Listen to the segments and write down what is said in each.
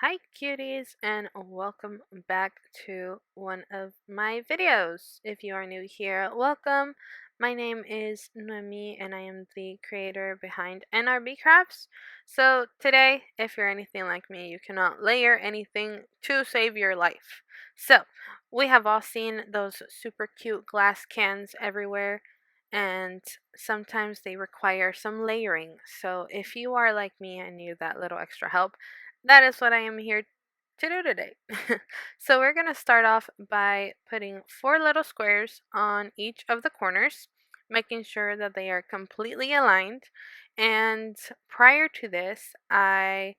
Hi cuties and welcome back to one of my videos. If you are new here, welcome. My name is Noemi and I am the creator behind n.r.b crafts. So today, if you're anything like me, you cannot layer anything to save your life. So we have all seen those super cute glass cans everywhere, and sometimes they require some layering. So if you are like me and need that little extra help, that is what I am here to do today. So we're going to start off by putting 4 little squares on each of the corners, making sure that they are completely aligned. And prior to this, I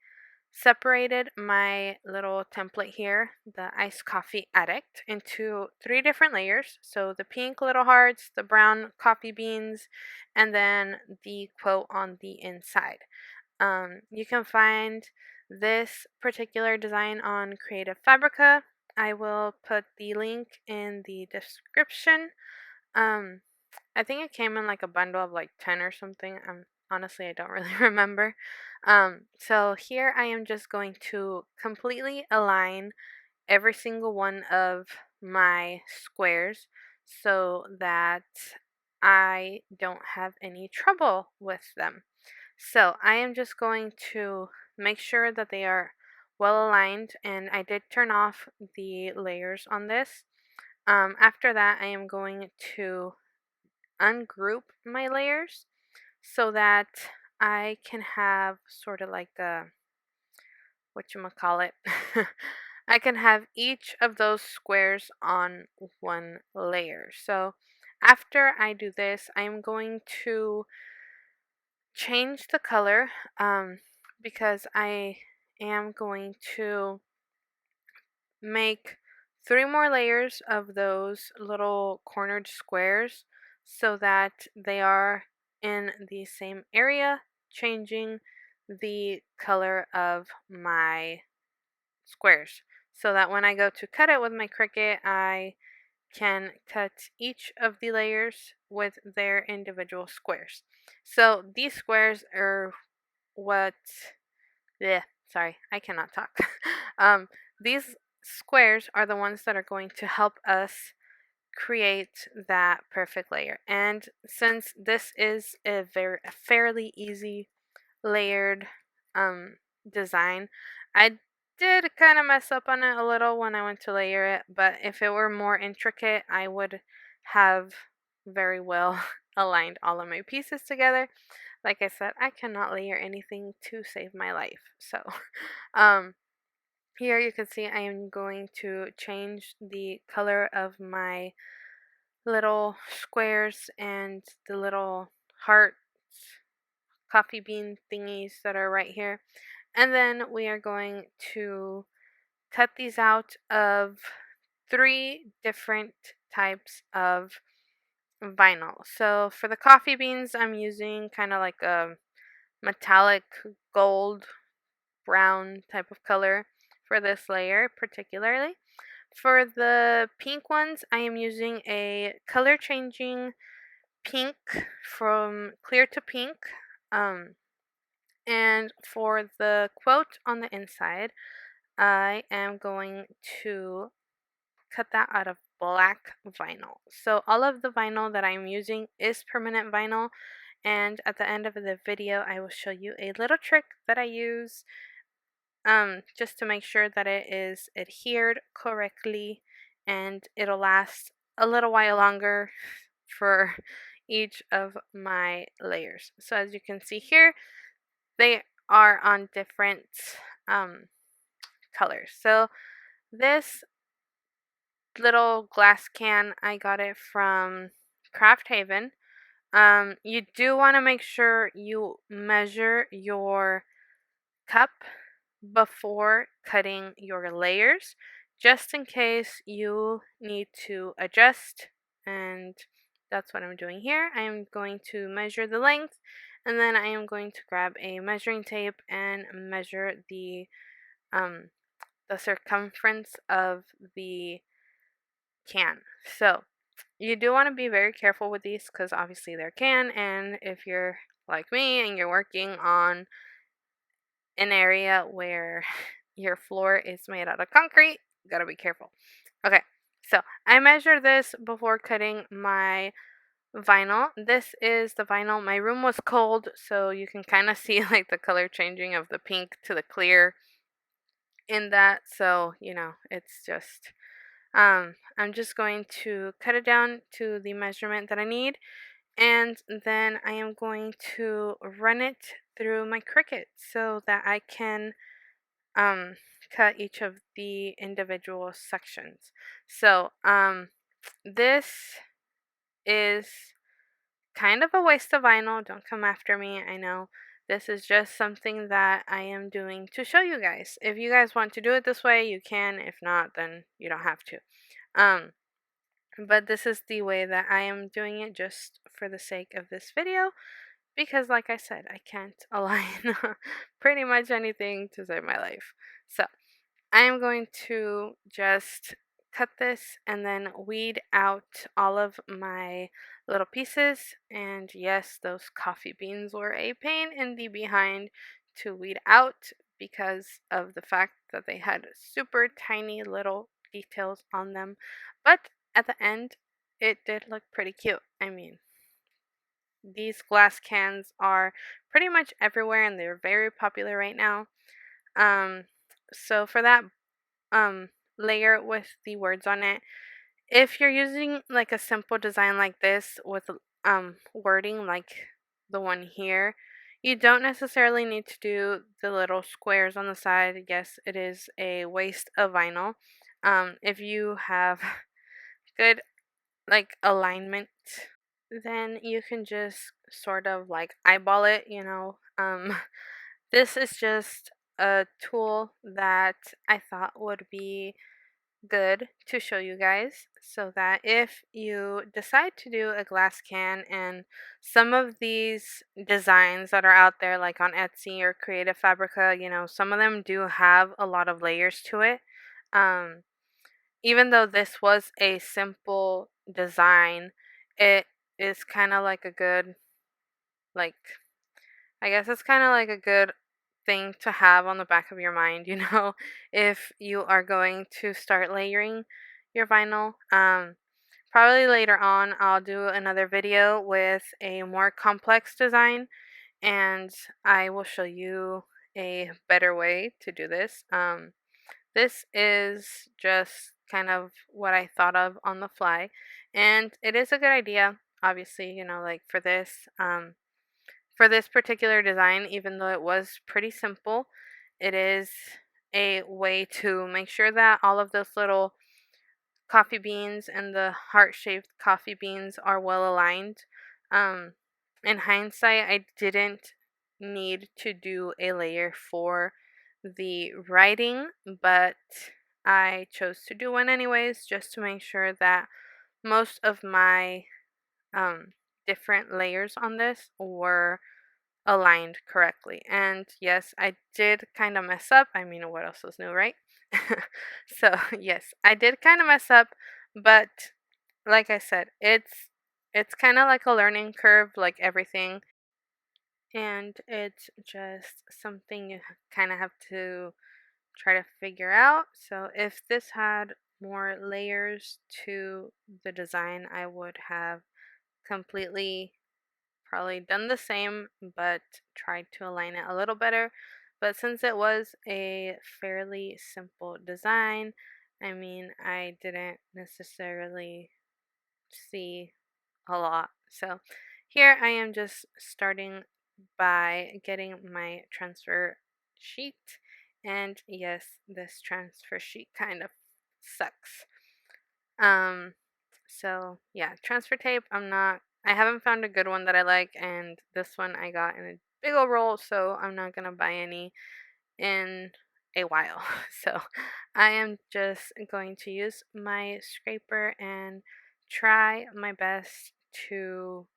separated my little template here, the iced coffee addict, into 3 different layers. So the pink little hearts, the brown coffee beans, and then the quote on the inside. You can find this particular design on Creative Fabrica. I will put the link in the description. Um, I think it came in like a bundle of like 10 or something. Honestly, I don't really remember. So here I am just going to completely align every single one of my squares so that I don't have any trouble with them. So I am just going to make sure that they are well aligned, and I did turn off the layers on this. After that, I am going to ungroup my layers so that I can have sort of like a whatchamacallit. I can have each of those squares on one layer. So after I do this, I'm going to change the color because I am going to make 3 more layers of those little cornered squares so that they are in the same area, changing the color of my squares so that when I go to cut it with my Cricut, I can cut each of the layers with their individual squares. So these squares are what yeah, sorry, I cannot talk. um, these squares are the ones that are going to help us create that perfect layer. And since this is a fairly easy layered um design, I did kind of mess up on it a little when I went to layer it, but if it were more intricate, I would have very well aligned all of my pieces together. Like I said, I cannot layer anything to save my life. So, um, here you can see I am going to change the color of my little squares and the little heart coffee bean thingies that are right here. And then we are going to cut these out of 3 different types of vinyl. So for the coffee beans, I'm using kind of like a metallic gold brown type of color for this layer particularly. For the pink ones, I am using a color changing pink from clear to pink. Um, and for the quote on the inside, I am going to cut that out of black vinyl. So all of the vinyl that I'm using is permanent vinyl, and at the end of the video I will show you a little trick that I use just to make sure that it is adhered correctly and it'll last a little while longer for each of my layers. So as you can see here, they are on different um, colors. So this little glass can, I got it from Craft Haven. You do want to make sure you measure your cup before cutting your layers, just in case you need to adjust. And that's what I'm doing here. I am going to measure the length, and then I am going to grab a measuring tape and measure um, the circumference of the can. So you do want to be very careful with these because obviously they're can, and if you're like me and you're working on an area where your floor is made out of concrete, gotta be careful. Okay, so I measured this before cutting my vinyl. This is the vinyl. My room was cold, so you can kind of see like the color changing of the pink to the clear in that. So, it's just I'm just going to cut it down to the measurement that I need, and then I am going to run it through my Cricut so that I can um cut each of the individual sections. So, this is kind of a waste of vinyl. Don't come after me. I know this is just something that I am doing to show you guys. If you guys want to do it this way, you can. If not, then you don't have to. Um, but this is the way that I am doing it just for the sake of this video because, like I said, I can't align pretty much anything to save my life. So, I am going to just cut this and then weed out all of my little pieces. And yes, those coffee beans were a pain in the behind to weed out because of the fact that they had super tiny little details on them. But at the end, it did look pretty cute. I mean, these glass cans are pretty much everywhere and they're very popular right now. Um, so for that um layer with the words on it. If you're using like a simple design like this with wording like the one here, you don't necessarily need to do the little squares on the side. Yes, it is a waste of vinyl. If you have good like alignment, then you can just sort of like eyeball it. This is just a tool that I thought would be good to show you guys so that if you decide to do a glass can and some of these designs that are out there like on Etsy or Creative Fabrica, some of them do have a lot of layers to it. Um Even though this was a simple design, it is kind of like a good like I guess it's kind of like a good thing to have on the back of your mind, if you are going to start layering your vinyl. Probably later on, I'll do another video with a more complex design, and I will show you a better way to do this. This is just kind of what I thought of on the fly, and it is a good idea, obviously, like for this particular design, even though it was pretty simple, it is a way to make sure that all of those little coffee beans and the heart-shaped coffee beans are well aligned. Um, in hindsight, I didn't need to do a layer for the writing, but I chose to do one anyways, just to make sure that most of my um, different layers on this were aligned correctly. And yes, I did kind of mess up. I mean, what else was new, right? So, yes, I did kind of mess up, but like I said, it's kind of like a learning curve like everything, and it's just something you kind of have to try to figure out. So, if this had more layers to the design, I would have completely probably done the same, but tried to align it a little better. But since it was a fairly simple design, I mean, I didn't necessarily see a lot. So here I am just starting by getting my transfer sheet. And yes, this transfer sheet kind of sucks. Um, so yeah, transfer tape. I haven't found a good one that I like, and this one I got in a big old roll, so I'm not gonna buy any in a while. So I am just going to use my scraper and try my best to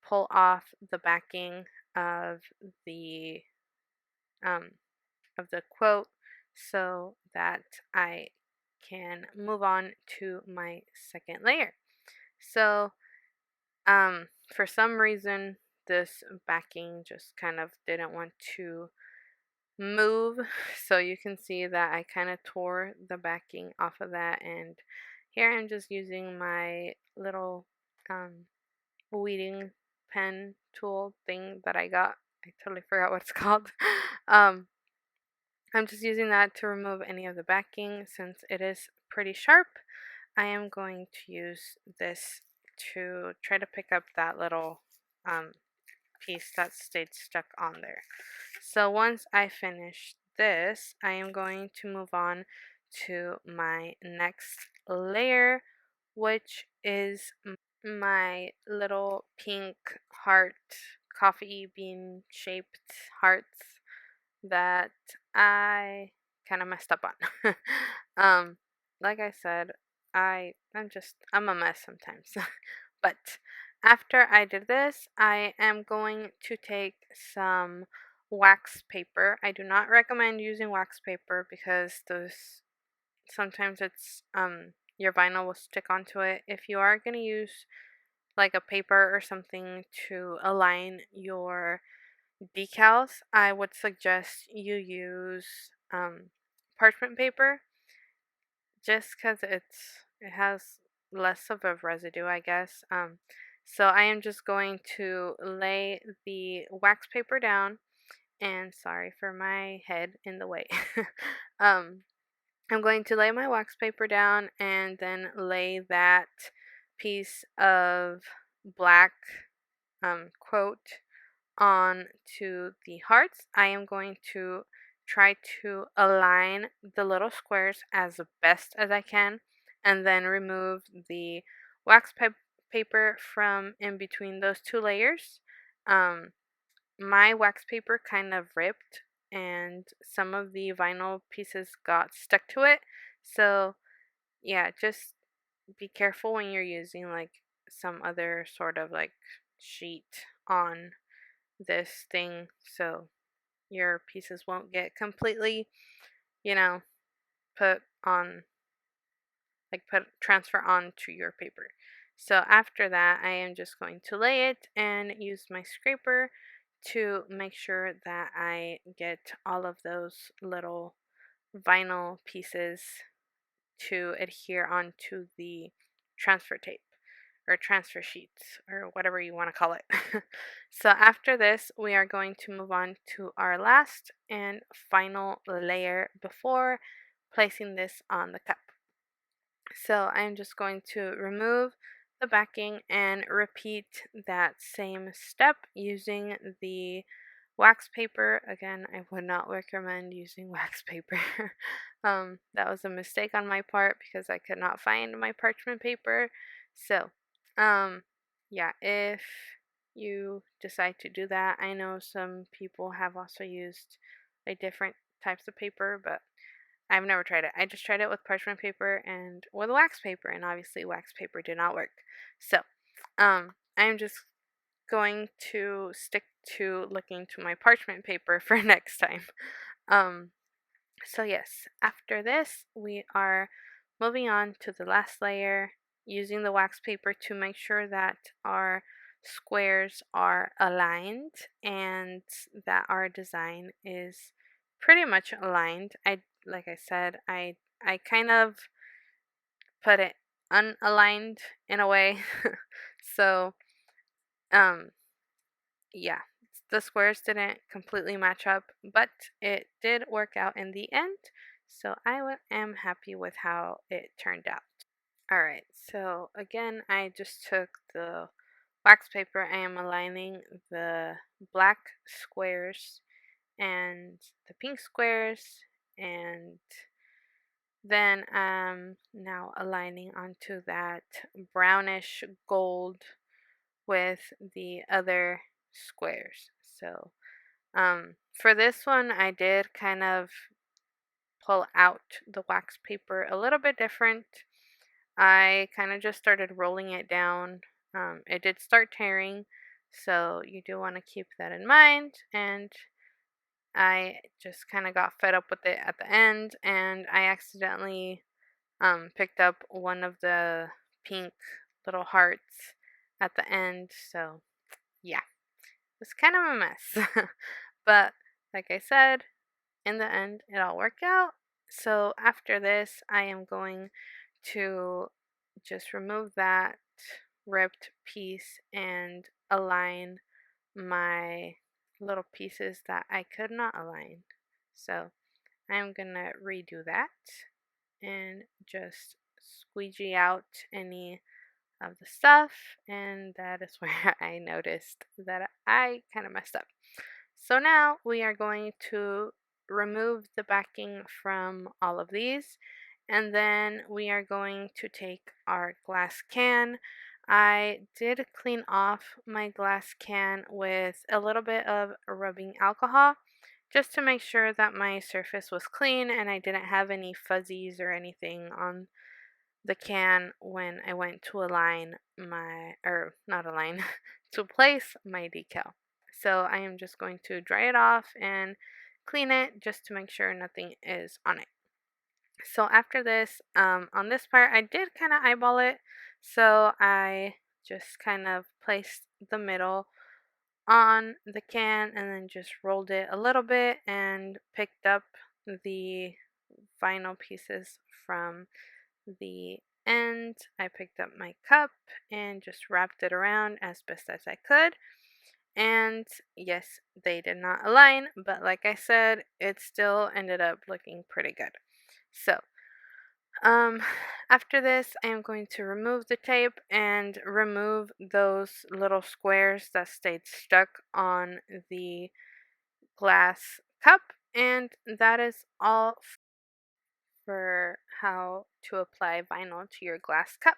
pull off the backing of the um of the quote so that I can move on to my second layer. So, for some reason, this backing just kind of didn't want to move. So you can see that I kind of tore the backing off of that, and here I'm just using my little um, weeding pen tool thing that I got. I totally forgot what it's called. um, I'm just using that to remove any of the backing since it is pretty sharp. I am going to use this to try to pick up that little um, piece that stayed stuck on there. So once I finish this, I am going to move on to my next layer, which is my little pink heart, coffee bean shaped hearts that I kind of messed up on. um, like I said, I'm a mess sometimes. But after I did this, I am going to take some wax paper. I do not recommend using wax paper because those sometimes it's your vinyl will stick onto it. If you are going to use like a paper or something to align your decals, I would suggest you use parchment paper just because it has less of a residue, I guess. So I am just going to lay the wax paper down, and sorry for my head in the way. um, I'm going to lay my wax paper down and then lay that piece of black quote on to the hearts. I am going to try to align the little squares as best as I can and then remove the wax paper from in between those two layers. Um, my wax paper kind of ripped and some of the vinyl pieces got stuck to it. So, yeah, just be careful when you're using like some other sort of like sheet on this thing so your pieces won't get completely, you know, put on put transfer onto your paper. So after that, I am just going to lay it and use my scraper to make sure that I get all of those little vinyl pieces to adhere onto the transfer tape or transfer sheets or whatever you want to call it. So after this, we are going to move on to our last and final layer before placing this on the cup. So I'm just going to remove the backing and repeat that same step using the wax paper. Again, I would not recommend using wax paper. That was a mistake on my part because I could not find my parchment paper. So, yeah, if you decide to do that, I know some people have also used like different types of paper, but I've never tried it. I just tried it with parchment paper and with wax paper, and obviously wax paper did not work. So, I'm just going to stick to looking to my parchment paper for next time. Um, so yes, after this, we are moving on to the last layer using the wax paper to make sure that our squares are aligned and that our design is pretty much aligned. Like I said, I kind of put it unaligned in a way. So, um yeah, the squares didn't completely match up, but it did work out in the end. So am happy with how it turned out. All right, so again, I just took the wax paper. I am aligning the black squares and the pink squares, and then I'm now aligning onto that brownish gold with the other squares. So for this one, I did kind of pull out the wax paper a little bit different. I kind of just started rolling it down. It did start tearing, so you do want to keep that in mind. And I just kind of got fed up with it at the end, and I accidentally picked up one of the pink little hearts at the end. So yeah, it was kind of a mess. But like I said, in the end, it all worked out. So after this, I am going to just remove that ripped piece and align my little pieces that I could not align. So I'm gonna redo that and just squeegee out any of the stuff, and that is where I noticed that I kind of messed up. So now we are going to remove the backing from all of these, and then we are going to take our glass can. I did clean off my glass can with a little bit of rubbing alcohol just to make sure that my surface was clean and I didn't have any fuzzies or anything on the can when I went to align my, or not align, to place my decal. So I am just going to dry it off and clean it just to make sure nothing is on it. So after this, on this part, I did kind of eyeball it. So I just kind of placed the middle on the can and then just rolled it a little bit and picked up the vinyl pieces from the end. I picked up my cup and just wrapped it around as best as I could. And yes, they did not align, but like I said, it still ended up looking pretty good. So, um, after this, I am going to remove the tape and remove those little squares that stayed stuck on the glass cup, and that is all for how to apply vinyl to your glass cup.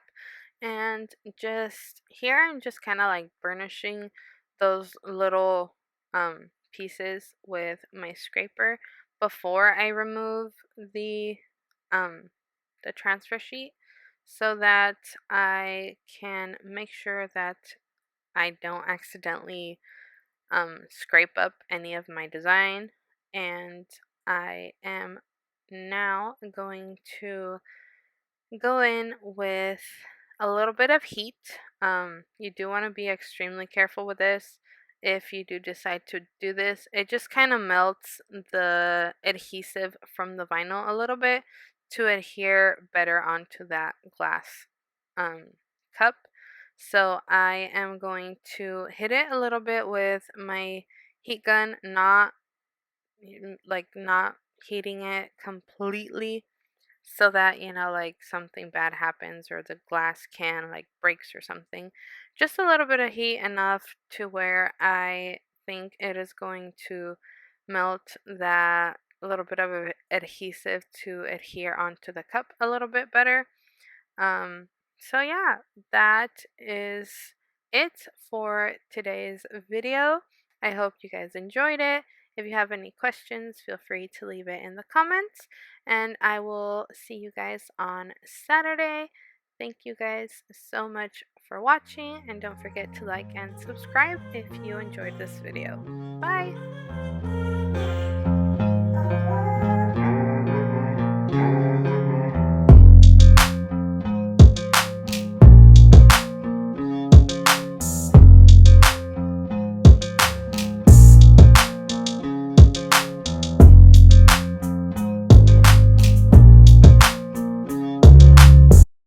And just here, I'm just kind of like burnishing those little pieces with my scraper before I remove um, the transfer sheet so that I can make sure that I don't accidentally scrape up any of my design. And I am now going to go in with a little bit of heat. You do want to be extremely careful with this. If you do decide to do this, it just kind of melts the adhesive from the vinyl a little bit to adhere better onto that glass um, cup. So I am going to hit it a little bit with my heat gun, not heating it completely so that like something bad happens or the glass can like breaks or something. Just a little bit of heat, enough to where I think it is going to melt that little bit of adhesive to adhere onto the cup a little bit better. So yeah, that is it for today's video. I hope you guys enjoyed it. If you have any questions, feel free to leave it in the comments, and I will see you guys on Saturday. Thank you guys so much for watching, and don't forget to like and subscribe if you enjoyed this video. Bye!